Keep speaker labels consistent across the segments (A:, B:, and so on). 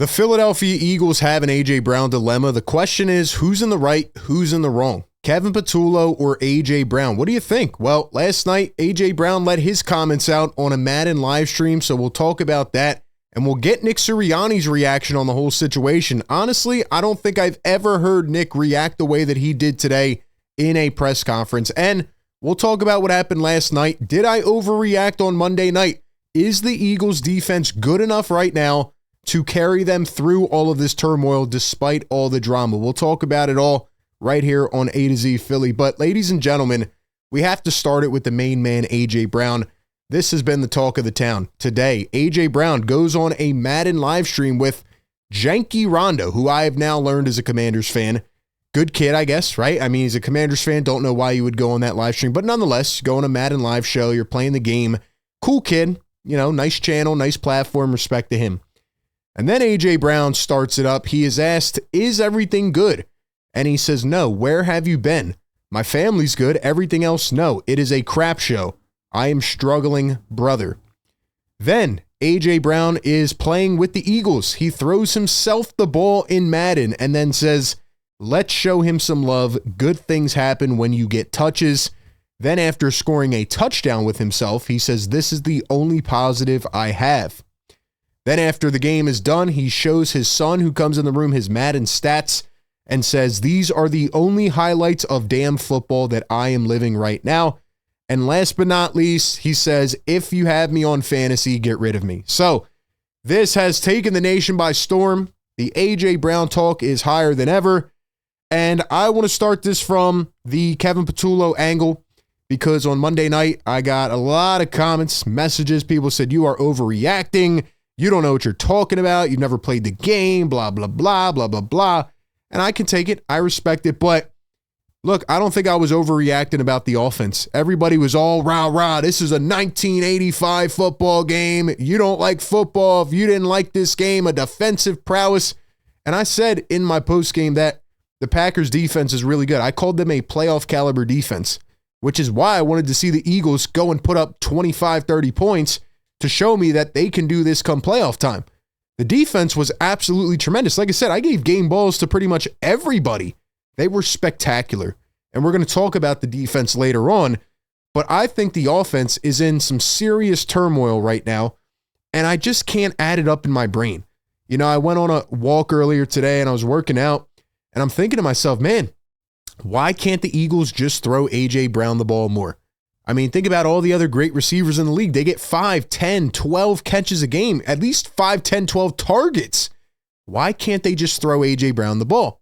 A: The Philadelphia Eagles have an A.J. Brown dilemma. The question is, who's in the right, who's in the wrong? Kevin Patullo or A.J. Brown? What do you think? Well, last night, A.J. Brown let his comments out on a Madden live stream, so we'll talk about that, and we'll get Nick Sirianni's reaction on the whole situation. Honestly, I don't think I've ever heard Nick react the way that he did today in a press conference, and we'll talk about what happened last night. Did I overreact on Monday night? Is the Eagles' defense good enough right now to carry them through all of this turmoil despite all the drama? We'll talk about it all right here on A to Z Philly. But ladies and gentlemen, we have to start it with the main man, A.J. Brown. This has been the talk of the town. Today, A.J. Brown goes on a Madden live stream with Janky Rondo, who I have now learned is a Commanders fan. Good kid, I guess, right? I mean, he's a Commanders fan. Don't know why you would go on that live stream. But nonetheless, go on a Madden live show. You're playing the game. Cool kid. You know, nice channel, nice platform. Respect to him. And then A.J. Brown starts it up. He is asked, is everything good? And he says, no. Where have you been? My family's good. Everything else, no. It is a crap show. I am struggling, brother. Then A.J. Brown is playing with the Eagles. He throws himself the ball in Madden and then says, let's show him some love. Good things happen when you get touches. Then after scoring a touchdown with himself, he says, this is the only positive I have. Then after the game is done, he shows his son who comes in the room his Madden stats and says, these are the only highlights of damn football that I am living right now. And last but not least, he says, if you have me on fantasy, get rid of me. So this has taken the nation by storm. The A.J. Brown talk is higher than ever. And I want to start this from the Kevin Patullo angle because on Monday night, I got a lot of comments, messages. People said, you are overreacting. You don't know what you're talking about. You've never played the game, blah, blah, blah, blah, blah, blah. And I can take it. I respect it. But look, I don't think I was overreacting about the offense. Everybody was all rah, rah. This is a 1985 football game. You don't like football. If you didn't like this game, a defensive prowess. And I said in my post game that the Packers defense is really good. I called them a playoff caliber defense, which is why I wanted to see the Eagles go and put up 25, 30 points to show me that they can do this come playoff time. The defense was absolutely tremendous. Like I said, I gave game balls to pretty much everybody. They were spectacular. And we're going to talk about the defense later on. But I think the offense is in some serious turmoil right now. And I just can't add it up in my brain. You know, I went on a walk earlier today and I was working out. And I'm thinking to myself, man, why can't the Eagles just throw A.J. Brown the ball more? I mean, think about all the other great receivers in the league. They get 5, 10, 12 catches a game, at least 5, 10, 12 targets. Why can't they just throw A.J. Brown the ball?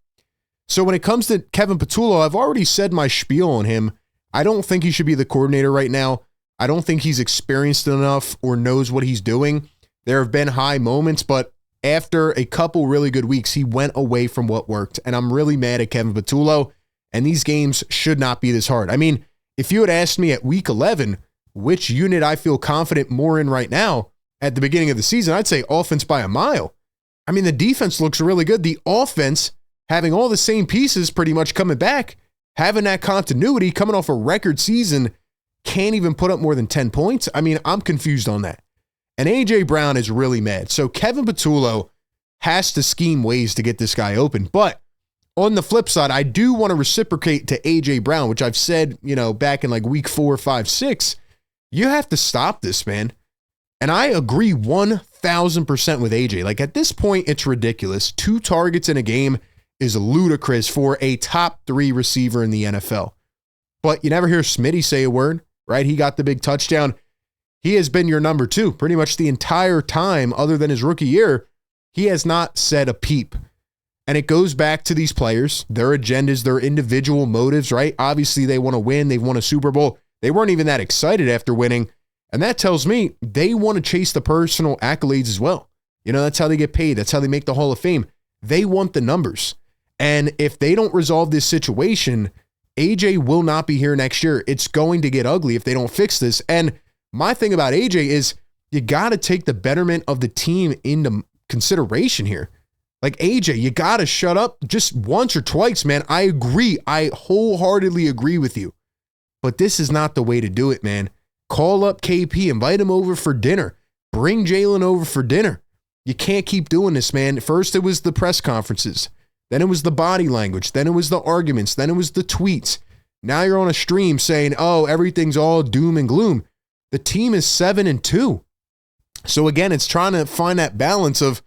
A: So when it comes to Kevin Patullo, I've already said my spiel on him. I don't think he should be the coordinator right now. I don't think he's experienced enough or knows what he's doing. There have been high moments, but after a couple really good weeks, he went away from what worked. And I'm really mad at Kevin Patullo. And these games should not be this hard. I mean, if you had asked me at week 11, which unit I feel confident more in right now at the beginning of the season, I'd say offense by a mile. I mean, the defense looks really good. The offense, having all the same pieces pretty much coming back, having that continuity, coming off a record season, can't even put up more than 10 points. I mean, I'm confused on that. And A.J. Brown is really mad. So Kevin Patullo has to scheme ways to get this guy open. But on the flip side, I do want to reciprocate to A.J. Brown, which I've said, you know, back in like week 4, 5, 6. You have to stop this, man. And I agree 1,000% with A.J. Like at this point, it's ridiculous. 2 targets in a game is ludicrous for a top 3 receiver in the NFL. But you never hear Smitty say a word, right? He got the big touchdown. He has been your number 2 pretty much the entire time other than his rookie year. He has not said a peep. And it goes back to these players, their agendas, their individual motives, right? Obviously, they want to win. They've won a Super Bowl. They weren't even that excited after winning. And that tells me they want to chase the personal accolades as well. You know, that's how they get paid. That's how they make the Hall of Fame. They want the numbers. And if they don't resolve this situation, AJ will not be here next year. It's going to get ugly if they don't fix this. And my thing about AJ is you got to take the betterment of the team into consideration here. Like, AJ, you got to shut up just once or twice, man. I agree. I wholeheartedly agree with you. But this is not the way to do it, man. Call up KP, invite him over for dinner. Bring Jalen over for dinner. You can't keep doing this, man. First, it was the press conferences. Then it was the body language. Then it was the arguments. Then it was the tweets. Now you're on a stream saying, oh, everything's all doom and gloom. The team is 7-2. So again, it's trying to find that balance of,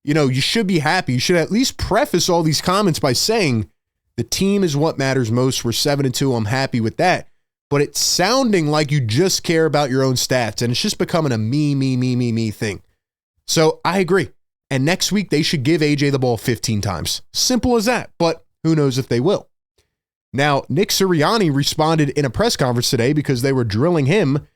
A: you should be happy. You should at least preface all these comments by saying the team is what matters most. We're 7-2. I'm happy with that. But it's sounding like you just care about your own stats, and it's just becoming a me thing. So I agree. And next week, they should give AJ the ball 15 times. Simple as that. But who knows if they will. Now, Nick Sirianni responded in a press conference today because they were drilling him,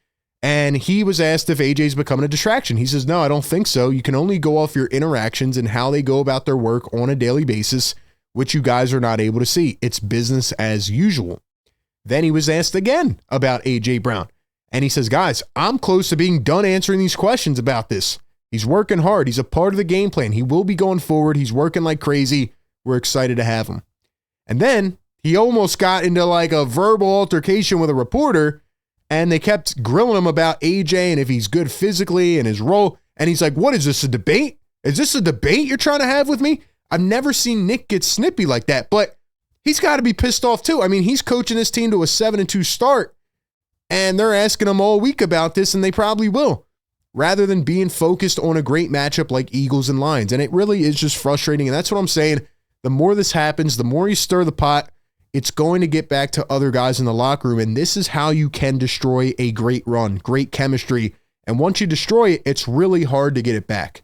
A: and he was asked if AJ's becoming a distraction. He says, no, I don't think so. You can only go off your interactions and how they go about their work on a daily basis, which you guys are not able to see. It's business as usual. Then he was asked again about AJ Brown, and he says, guys, I'm close to being done answering these questions about this. He's working hard. He's a part of the game plan. He will be going forward. He's working like crazy. We're excited to have him. And then he almost got into like a verbal altercation with a reporter, and they kept grilling him about AJ and if he's good physically and his role. And he's like, what is this, a debate? Is this a debate you're trying to have with me? I've never seen Nick get snippy like that, but he's got to be pissed off too. I mean, he's coaching this team to a 7-2 start, and they're asking him all week about this, and they probably will, rather than being focused on a great matchup like Eagles and Lions. And it really is just frustrating, and that's what I'm saying. The more this happens, the more you stir the pot, it's going to get back to other guys in the locker room, and this is how you can destroy a great run, great chemistry. And once you destroy it, it's really hard to get it back.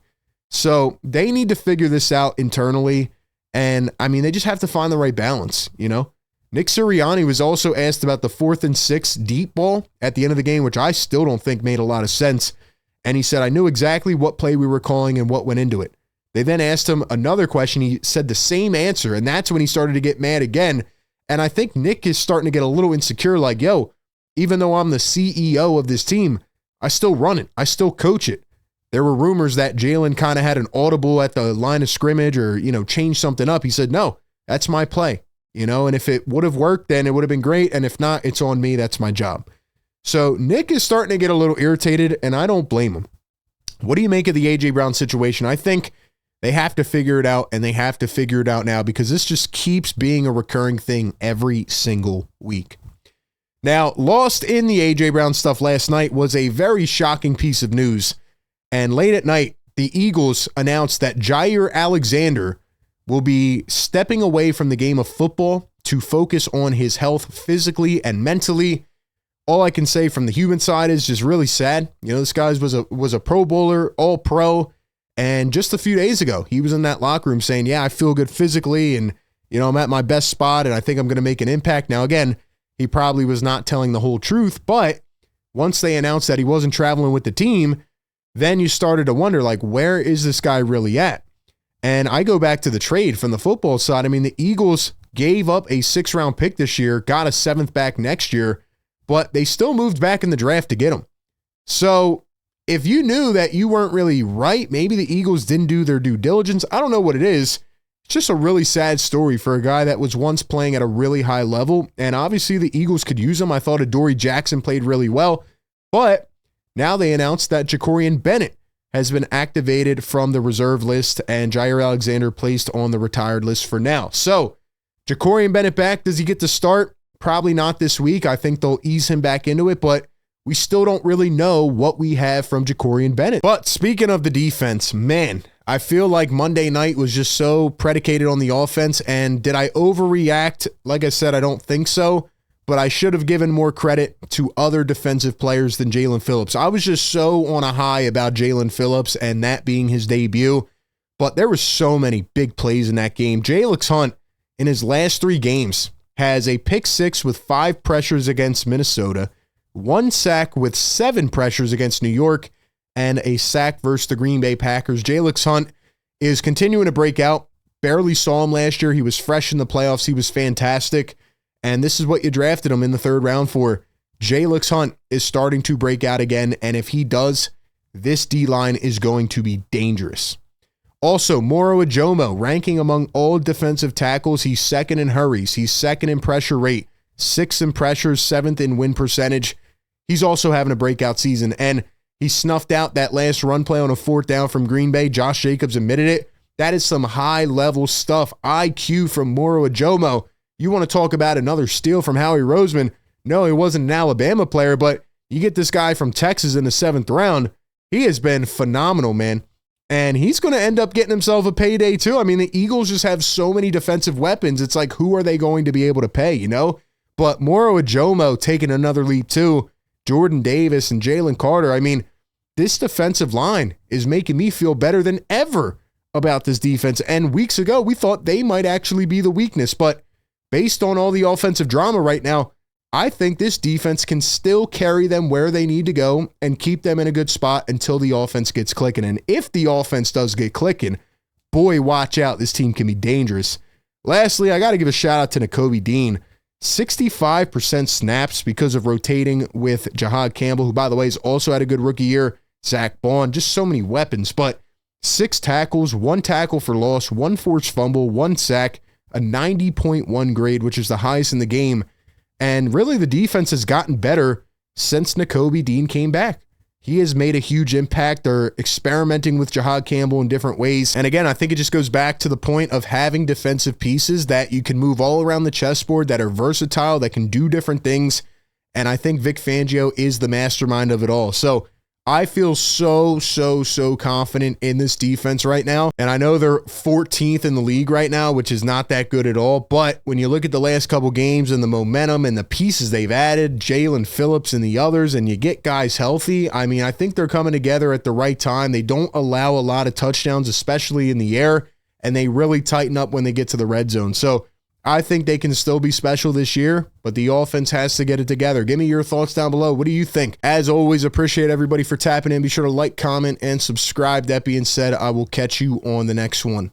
A: So they need to figure this out internally, and I mean, they just have to find the right balance, Nick Sirianni was also asked about the 4th and 6 deep ball at the end of the game, which I still don't think made a lot of sense. And he said, I knew exactly what play we were calling and what went into it. They then asked him another question. He said the same answer, and that's when he started to get mad again. And I think Nick is starting to get a little insecure, like, yo, even though I'm the CEO of this team, I still run it. I still coach it. There were rumors that Jalen kind of had an audible at the line of scrimmage or, changed something up. He said, no, that's my play, and if it would have worked, then it would have been great. And if not, it's on me. That's my job. So Nick is starting to get a little irritated, and I don't blame him. What do you make of the A.J. Brown situation? I think they have to figure it out, and they have to figure it out now because this just keeps being a recurring thing every single week. Now, lost in the A.J. Brown stuff last night was a very shocking piece of news. And late at night, the Eagles announced that Jaire Alexander will be stepping away from the game of football to focus on his health physically and mentally. All I can say from the human side is just really sad. This guy was a Pro Bowler, all pro. And just a few days ago, he was in that locker room saying, yeah, I feel good physically and, I'm at my best spot and I think I'm going to make an impact. Now, again, he probably was not telling the whole truth, but once they announced that he wasn't traveling with the team, then you started to wonder, like, where is this guy really at? And I go back to the trade from the football side. I mean, the Eagles gave up a 6th-round pick this year, got a 7th back next year, but they still moved back in the draft to get him. So if you knew that you weren't really right, maybe the Eagles didn't do their due diligence. I don't know what it is. It's just a really sad story for a guy that was once playing at a really high level. And obviously the Eagles could use him. I thought Adoree Jackson played really well, but now they announced that Jacorian Bennett has been activated from the reserve list and Jaire Alexander placed on the retired list for now. So Jacorian Bennett back. Does he get to start? Probably not this week. I think they'll ease him back into it, but we still don't really know what we have from Jacorian Bennett. But speaking of the defense, man, I feel like Monday night was just so predicated on the offense. And did I overreact? Like I said, I don't think so, but I should have given more credit to other defensive players than Jalen Phillips. I was just so on a high about Jalen Phillips and that being his debut, but there were so many big plays in that game. Jalen Hunt, in his last 3 games, has a pick 6 with 5 pressures against Minnesota, 1 sack with 7 pressures against New York, and a sack versus the Green Bay Packers. Jalen Hunt is continuing to break out. Barely saw him last year. He was fresh in the playoffs. He was fantastic. And this is what you drafted him in the 3rd round for. Jalen Hunt is starting to break out again. And if he does, this D-line is going to be dangerous. Also, Moro Ajomo, ranking among all defensive tackles, he's 2nd in hurries. He's 2nd in pressure rate, 6th in pressures, 7th in win percentage. He's also having a breakout season. And He snuffed out that last run play on a 4th down from Green Bay. Josh Jacobs admitted it. That is some high-level stuff. IQ from Moro Ajomo. You want to talk about another steal from Howie Roseman. No, he wasn't an Alabama player, but you get this guy from Texas in the 7th round. He has been phenomenal, man. And he's going to end up getting himself a payday too. I mean, the Eagles just have so many defensive weapons. It's like, who are they going to be able to pay, you know? But Moro Ajomo taking another leap too. Jordan Davis and Jalen Carter. I mean, this defensive line is making me feel better than ever about this defense. And weeks ago, we thought they might actually be the weakness. But based on all the offensive drama right now, I think this defense can still carry them where they need to go and keep them in a good spot until the offense gets clicking. And if the offense does get clicking, boy, watch out. This team can be dangerous. Lastly, I got to give a shout out to Nakobe Dean. 65% snaps because of rotating with Jahad Campbell, who, by the way, has also had a good rookie year. Zach Bond, just so many weapons. But 6 tackles, 1 tackle for loss, 1 forced fumble, 1 sack, a 90.1 grade, which is the highest in the game. And really, the defense has gotten better since Nakobe Dean came back. He has made a huge impact. They're experimenting with Jahad Campbell in different ways. And again, I think it just goes back to the point of having defensive pieces that you can move all around the chessboard, that are versatile, that can do different things. And I think Vic Fangio is the mastermind of it all. So I feel so confident in this defense right now. And I know they're 14th in the league right now, which is not that good at all. But when you look at the last couple games and the momentum and the pieces they've added, Jalen Phillips and the others, and you get guys healthy, I mean, I think they're coming together at the right time. They don't allow a lot of touchdowns, especially in the air, and they really tighten up when they get to the red zone. So I think they can still be special this year, but the offense has to get it together. Give me your thoughts down below. What do you think? As always, appreciate everybody for tapping in. Be sure to like, comment, and subscribe. That being said, I will catch you on the next one.